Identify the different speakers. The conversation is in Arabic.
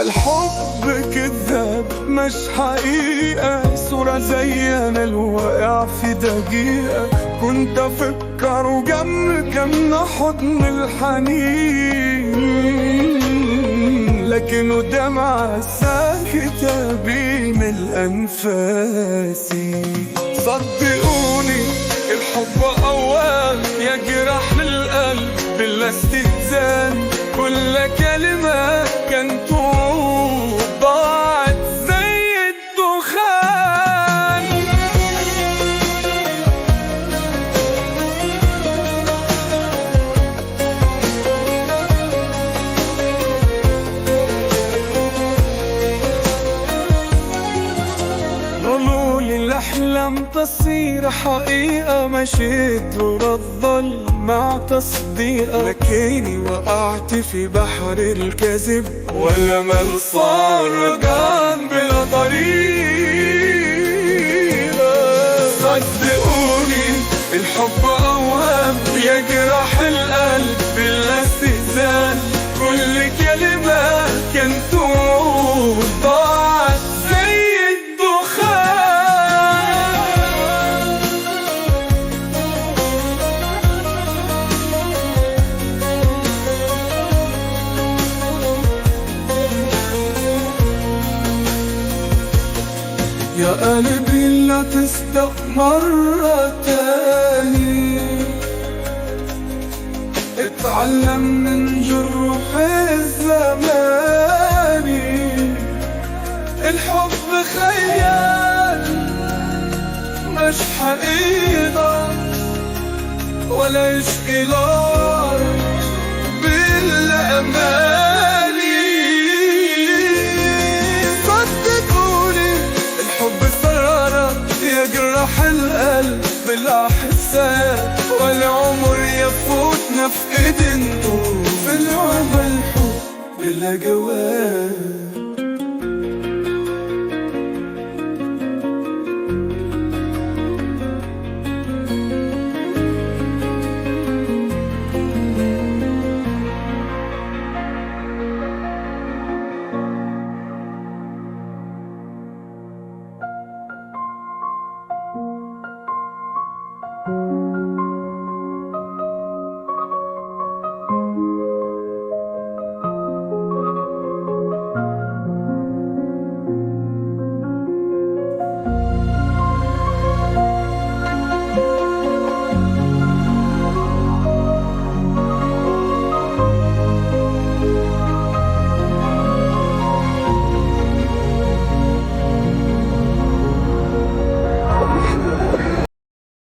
Speaker 1: الحب كذاب مش حقيقة، صورة زينا الواقع في دقيقة. كنت أفكر وجنب كم حضن الحنين، لكنه دمعة ساكتة بيمل أنفاسي. صدقوني الحب أول يجرح القلب بلا استئذان، كل كلمة كانت وعود ضاعت زي الدخان. قالولي الأحلام تصير حقيقة، مشيت ورا الظل مع تصديقة، لكني وقعت في بحر الكذب، والأمل صار رجعان بلا طريقة. صدقوني الحب أوهام يجرح القلب بلا استئذان، كل كلمة كانت وعود ضاعت زي الدخان. يا قلبي لا تصدق مرة تاني، اتعلم من جروح الزمان. الحب خيال مش حقيقة، ولا يشقي نار بالأماني. صدقوني الحب سرارة يجرح القلب بالأحسان، والعمر يفوتنا في ايدين في العمر الحب بلا جواب.